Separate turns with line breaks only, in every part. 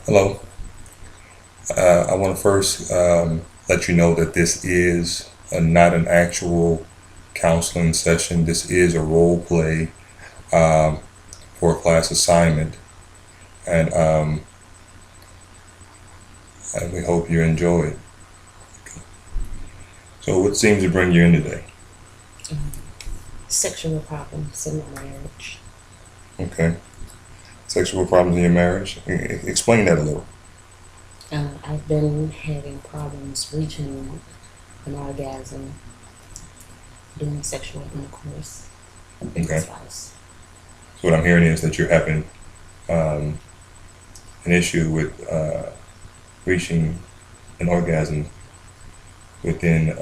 Hello. I want to first let you know that this is not an actual counseling session. This is a role play um, for a class assignment, and and we hope you enjoy it. So, what seems to bring you in today?
um, Sexual problems in my marriage.
Okay. Sexual problems in your marriage. Explain that a little.
I've been having problems reaching an orgasm during sexual intercourse with my
Okay.
spouse.
So, what I'm hearing is that you're having um, an issue with reaching an orgasm within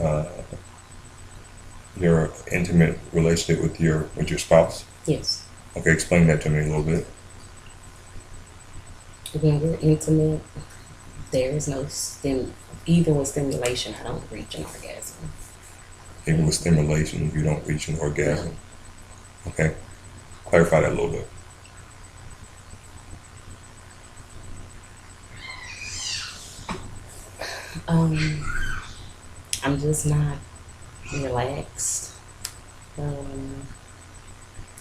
your intimate relationship with your spouse.
Yes,
Okay, explain that to me a little bit.
when we're intimate, there is no even with stimulation, I don't reach an orgasm.
Even with stimulation, you don't reach an
No.
orgasm. Okay, clarify that a little bit.
Um, I'm just not relaxed. Um,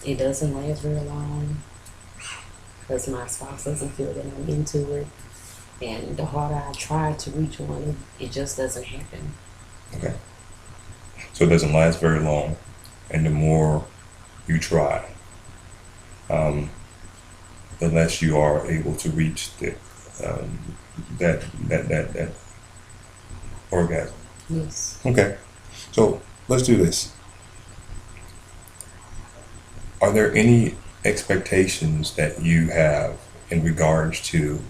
it doesn't last very long because my spouse doesn't feel that I'm into it. And the harder I try to reach one, it just doesn't happen.
Okay, so it doesn't last very long, and the more you try, um, the less you are able to reach um, that orgasm.
Yes.
Okay, so let's do this. Are there any expectations that you have in regards to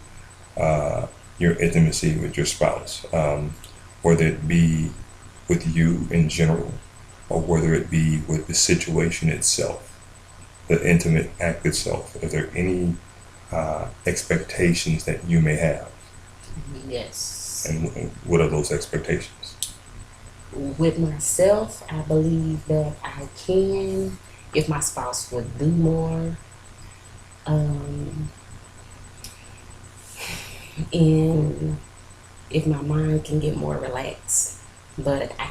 your intimacy with your spouse, whether it be with you in general or whether it be with the situation itself, the intimate act itself? Are there any expectations that you may have?
Yes.
And what are those expectations?
With myself, I believe that I can, if my spouse would do more, um, and if my mind can get more relaxed. But I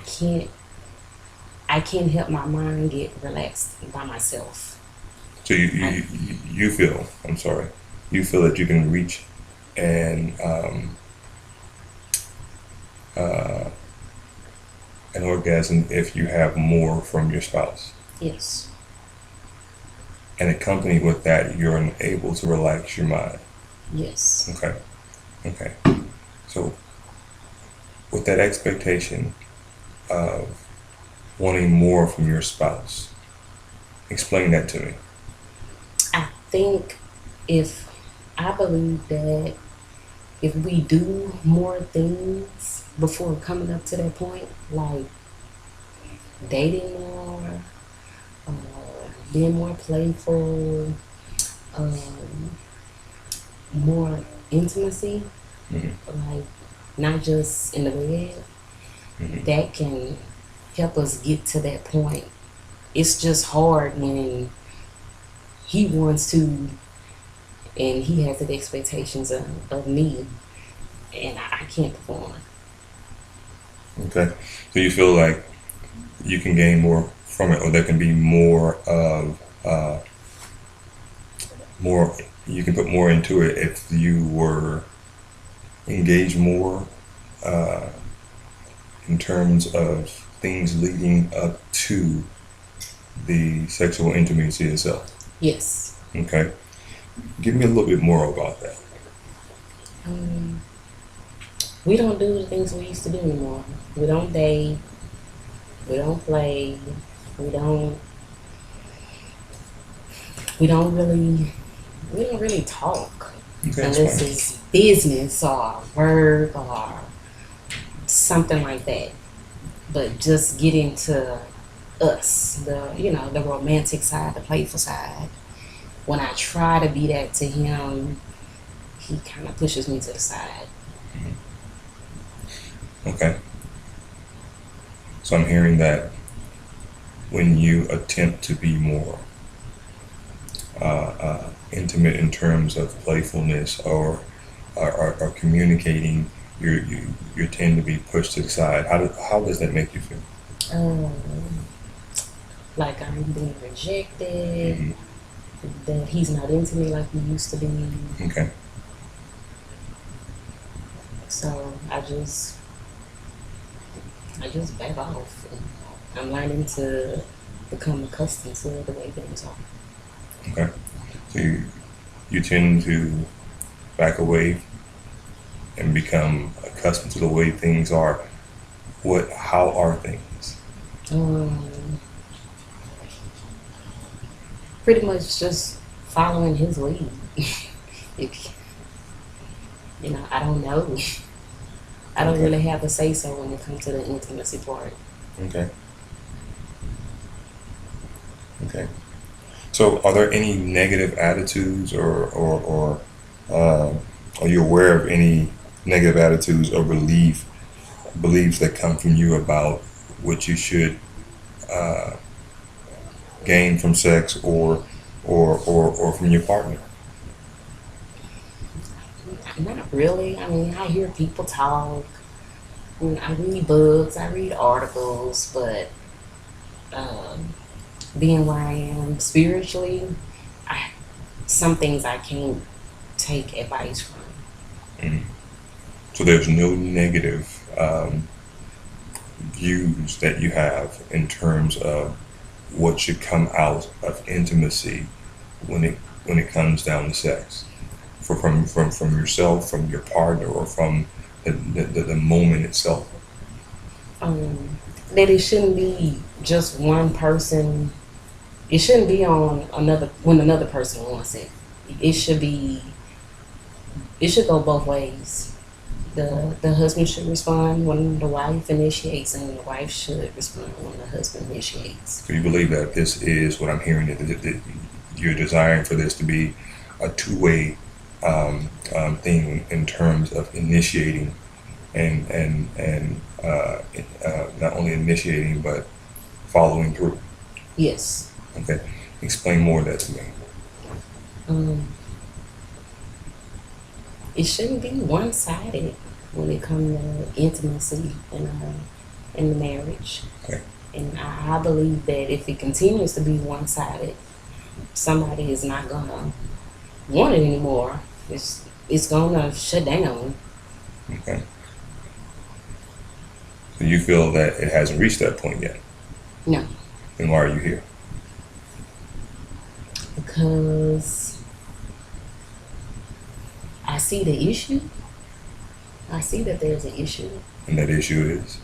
can't help my mind get relaxed by myself.
So
I,
you feel, I'm sorry, you feel that you can reach an uh, an orgasm if you have more from your spouse.
yes.
And accompanied with that, you're able to relax your mind.
Yes.
Okay. Okay. So with that expectation of wanting more from your spouse, explain that to me.
I think if I believe that if we do more things before coming up to that point, like dating more, uh, being more playful, um, more intimacy,
Hmm.
like not just in the bed,
Hmm.
that can help us get to that point. It's just hard when he wants to and he has the expectations of me and I can't perform.
Okay. So you feel like you can gain more from it, or there can be more of more. You can put more into it if you were engaged more uh, in terms of things leading up to the sexual intimacy itself.
Yes.
Okay. Give me a little bit more about that.
Um, we don't do the things we used to do anymore. We don't date. We don't play. We don't. We don't really. We don't really talk
Okay,
unless
explain.
it's business or work or something like that. But just get into us, the romantic side, the playful side. When I try to be that to him, he kind of pushes me to the side.
Okay. So I'm hearing that when you attempt to be more intimate in terms of playfulness or are communicating, you tend to be pushed to the side. How does that make you feel?
Um, like I'm being rejected,
Hmm.
that he's not into me like he used to be.
Okay.
So I just back off. And I'm learning to become accustomed to the way things are.
Okay. So you tend to back away and become accustomed to the way things are. How are things?
Um, Pretty much just following his lead. If, I don't know. I don't
Okay.
really have a say so when it comes to the intimacy part.
Okay. Okay. So, are there any negative attitudes, or are you aware of any negative attitudes or beliefs that come from you about what you should uh, gain from sex, or from your partner?
Not really. I mean, I hear people talk. I read books. I read articles. But um, being where I am spiritually, I, some things I can't take advice from.
Mhm. So, there's no negative views that you have in terms of what should come out of intimacy when it comes down to sex, from yourself, from your partner, or from the moment itself.
Um, that it shouldn't be just one person. It shouldn't be on another when another person wants it. It should be. It should go both ways. The husband should respond when the wife initiates, and the wife should respond when the husband initiates.
So you believe that this is what I'm hearing, that you're desiring for this to be a two-way thing in terms of initiating and not only initiating but following through.
Yes.
Okay, explain more of that to me.
Um, it shouldn't be one sided when it comes to intimacy in the marriage.
Okay.
And I believe that if it continues to be one sided, somebody is not gonna want it anymore. It's gonna shut down.
Okay. So you feel that it hasn't reached that point yet.
No,
Then why are you here?
because I see the issue. I see that there's an issue.
And that issue is.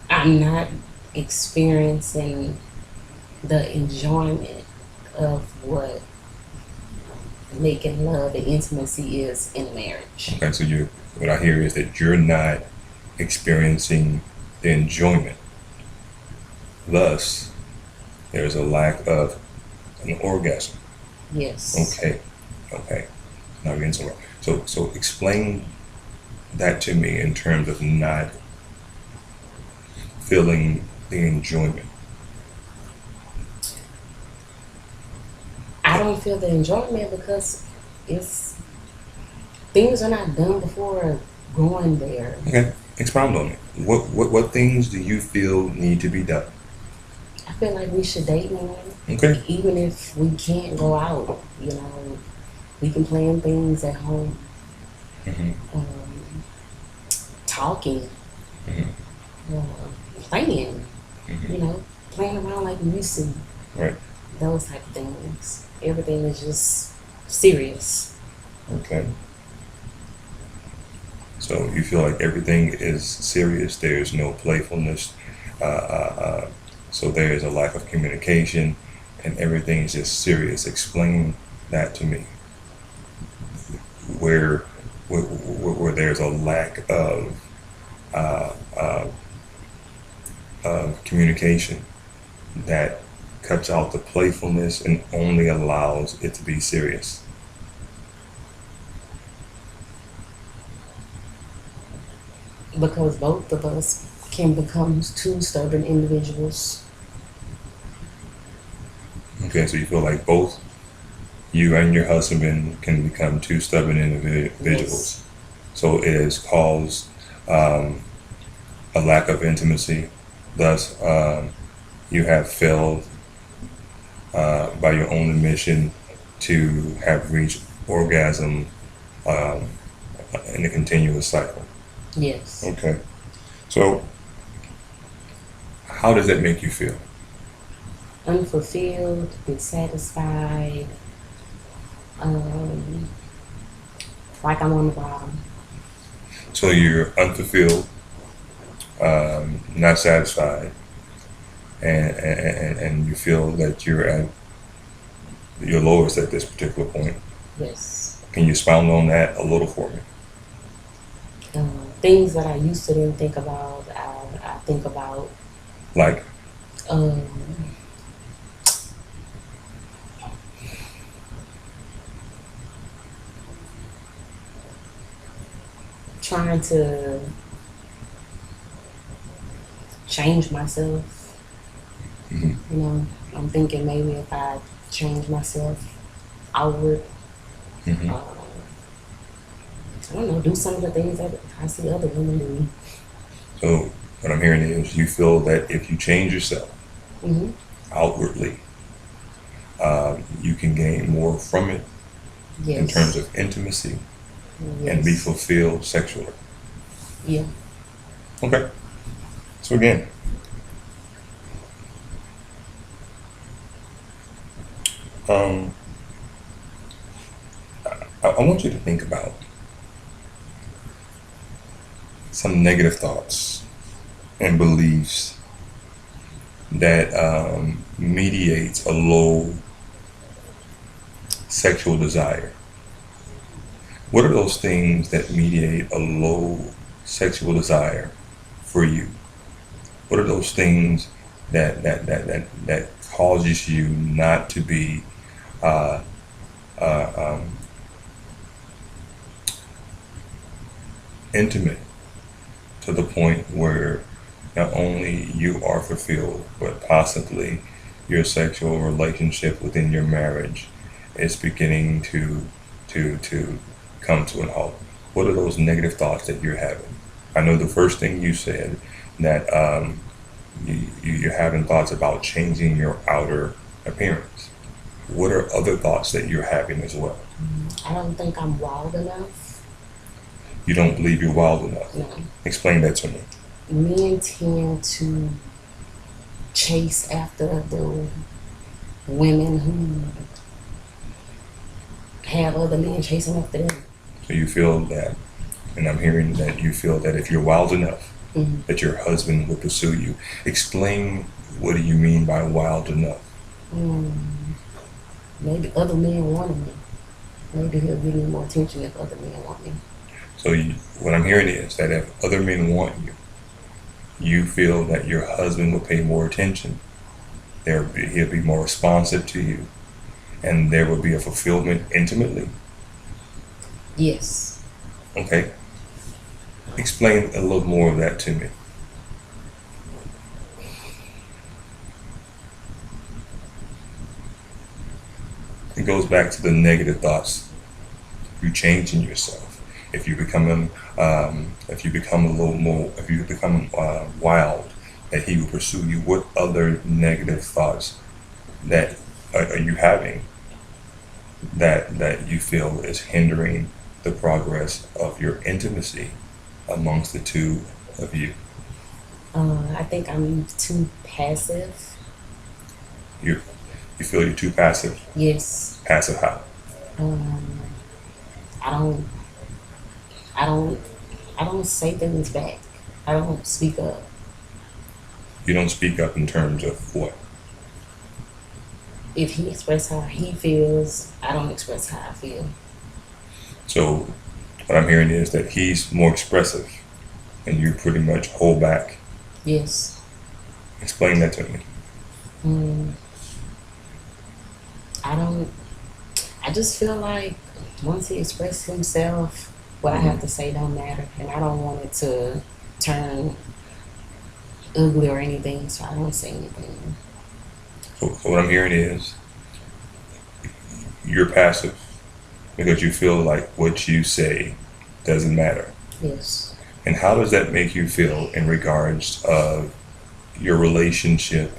I'm not experiencing the enjoyment of what making love and intimacy is in a marriage.
Okay, so what I hear is that you're not experiencing the enjoyment. Thus, there's a lack of an orgasm.
Yes.
Okay, okay. Now we're getting somewhere. So explain that to me in terms of not feeling the enjoyment.
I don't feel the enjoyment because it's things are not done before going there.
Okay, expound on it. What things do you feel need to be done?
I feel like we should date more,
Okay.
even if we can't go out. We can plan things at home.
Hmm.
Um, Talking,
Hmm.
uh, playing.
Hmm.
Playing around like we used to.
Right.
Those type of things. Everything is just serious.
Okay. So you feel like everything is serious. There's no playfulness. So there is a lack of communication, and everything is just serious. Explain that to me. Where there's a lack uh, uh, of communication that cuts out the playfulness and only allows it to be serious.
Because both of us can become two stubborn individuals.
Okay, so you feel like both you and your husband can become two stubborn
Yes.
individuals. So it has caused um, a lack of intimacy. Thus, you have failed by your own admission to have reached orgasm um, in a continuous cycle.
Yes.
Okay. So, how does that make you feel?
Unfulfilled, dissatisfied, um, like I'm on the bottom.
So, you're unfulfilled, not satisfied, and you feel that you're at your lowest at this particular point.
Yes.
Can you expound on that a little for me?
Things that I used to didn't think about, I think about.
Like,
Um, Trying to change myself.
mhm,
You know, I'm thinking maybe if I change myself outward,
mhm.
um, I don't know, do some of the things that I see other women do.
So, what I'm hearing is you feel that if you change yourself
Hmm.
outwardly, you can gain more from it in terms
Yes.
of intimacy and be
Yes.
fulfilled sexually.
Yeah.
Okay. So again, um, I want you to think about some negative thoughts and beliefs that mediates a low sexual desire. What are those things that mediate a low sexual desire for you? What are those things that causes you not to be uh, uh, um, intimate to the point where not only you are fulfilled, but possibly your sexual relationship within your marriage is beginning to come to an halt? What are those negative thoughts that you're having? I know the first thing you said that you're having thoughts about changing your outer appearance. What are other thoughts that you're having as well?
I don't think I'm wild enough.
You don't believe you're wild enough.
No.
Explain that to me.
Men tend to chase after the women who have other men chasing after them.
So you feel that, and I'm hearing that you feel that if you're wild enough,
Hmm.
that your husband will pursue you. Explain, what do you mean by wild enough?
Mm, maybe other men wanting me. Maybe he'll give me more attention if other men want me.
So what I'm hearing is that if other men want you, you feel that your husband will pay more attention. He'll be more responsive to you, and there will be a fulfillment intimately.
Yes.
Okay, explain a little more of that to me. It goes back to the negative thoughts. You changing yourself. If you become a little more, if you become wild, that he will pursue you. What other negative thoughts that are you having that you feel is hindering the progress of your intimacy amongst the two of you?
I think I'm too passive.
You you feel you're too passive.
Yes.
Passive how?
Um, I don't. I don't. I don't say things back. I don't speak up.
You don't speak up in terms of what?
If he expresses how he feels, I don't express how I feel.
So what I'm hearing is that he's more expressive and you pretty much hold back.
Yes.
Explain that to me.
Um, I don't. I just feel like once he expresses himself, what I have
Mhm.
to say don't matter, and I don't want it to turn ugly or anything, so I don't say anything.
So what I'm hearing is you're passive because you feel like what you say doesn't matter.
Yes.
And how does that make you feel in regards of your relationship,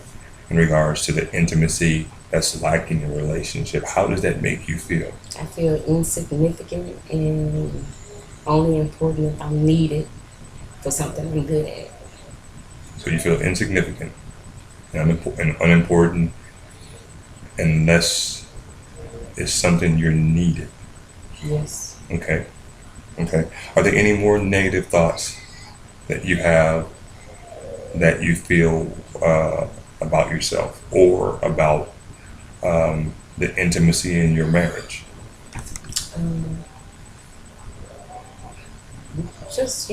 in regards to the intimacy that's lacking in a relationship? How does that make you feel?
I feel insignificant and only important if I'm needed for something I'm good at.
So you feel insignificant and unimportant unless it's something you're needed.
Yes.
Okay. Okay. Are there any more negative thoughts that you have that you feel about yourself or about the intimacy in your marriage?
Um, just,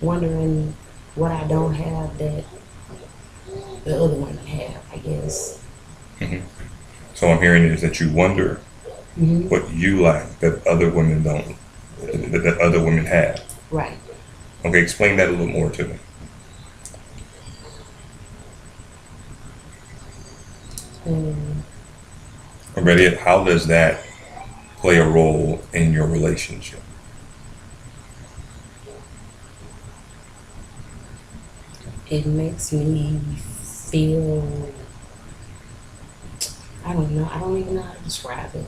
wondering what I don't have that the other women have, I guess.
hmm So I'm hearing is that you wonder
Hmm.
what you lack that other women don't, that other women have.
Right.
Okay, explain that a little more to me.
Um,
Or better yet, how does that play a role in your relationship?
it makes me feel, I don't know, I don't even know how to describe it.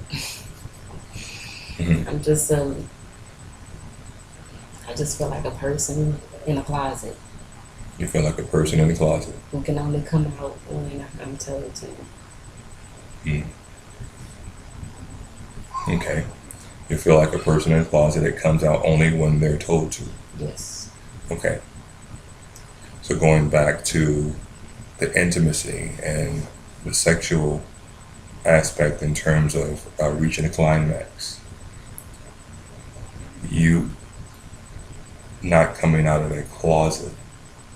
hmm
I'm just, I just feel like a person in a closet
You feel like a person in the closet.
who can only come out when I'm told to.
Mm. Okay. You feel like a person in the closet that comes out only when they're told to.
Yes.
Okay. So going back to the intimacy and the sexual aspect in terms of reaching a climax, you not coming out of a closet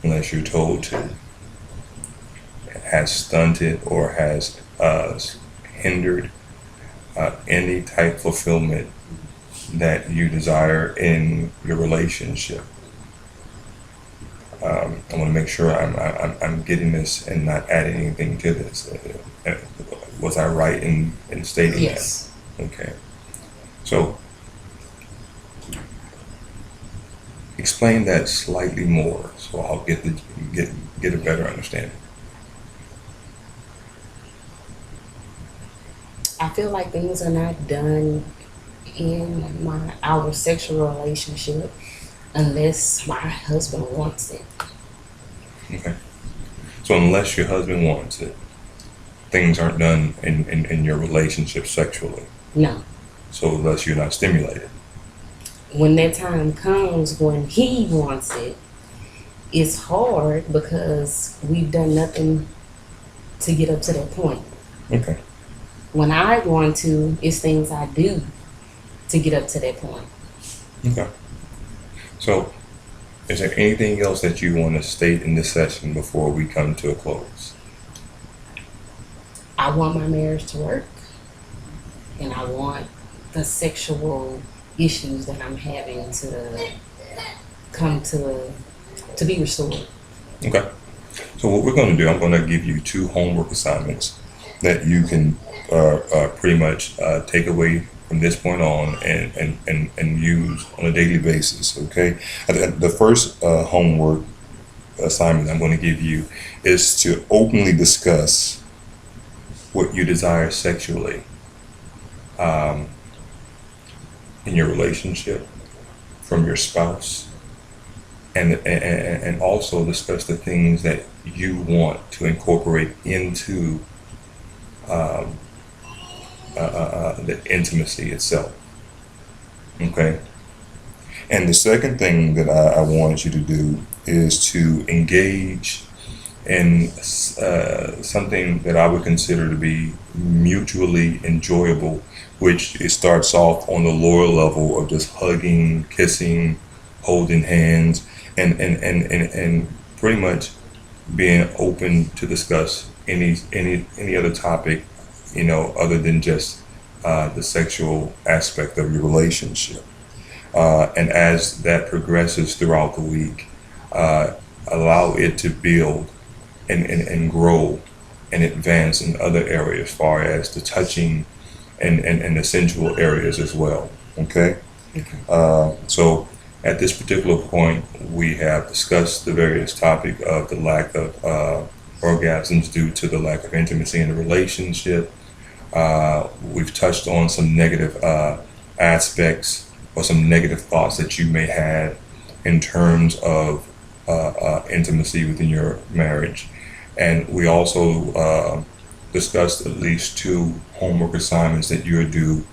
unless you're told to has stunted or has hindered any type of fulfillment that you desire in your relationship. I want to make sure I'm getting this and not adding anything to this. Was I right in stating that?
Yes.
Okay. So explain that slightly more, so I'll get a better understanding.
I feel like things are not done in our sexual relationship unless my husband wants it.
Okay. So unless your husband wants it, things aren't done in your relationship sexually.
No.
So thus you're not stimulated.
When that time comes when he wants it, it's hard because we've done nothing to get up to that point.
Okay.
When I want to, it's things I do to get up to that point.
Okay. So is there anything else that you want to state in this session before we come to a close?
I want my marriage to work, and I want the sexual issues that I'm having to come to be restored.
Okay. So what we're going to do, I'm going to give you 2 homework assignments that you can pretty much take away from this point on and use on a daily basis. Okay. The first homework assignment I'm going to give you is to openly discuss what you desire sexually um, in your relationship from your spouse, and also discuss the things that you want to incorporate into um, the intimacy itself. Okay. And the second thing that I want you to do is to engage in something that I would consider to be mutually enjoyable, which it starts off on the lower level of just hugging, kissing, holding hands, and pretty much being open to discuss any other topic, other than just the sexual aspect of your relationship. And as that progresses throughout the week, allow it to build and grow and advance in other areas, as far as the touching and the sensual areas as well. Okay.
Okay.
So at this particular point, we have discussed the various topic of the lack of orgasms due to the lack of intimacy in the relationship. We've touched on some negative aspects or some negative thoughts that you may have in terms of intimacy within your marriage. And we also discussed at least 2 homework assignments that you're due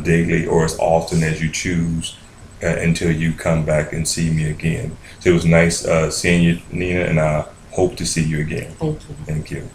daily or as often as you choose until you come back and see me again. So it was nice seeing you, Nina, and I hope to see you again.
Thank you.
Thank you.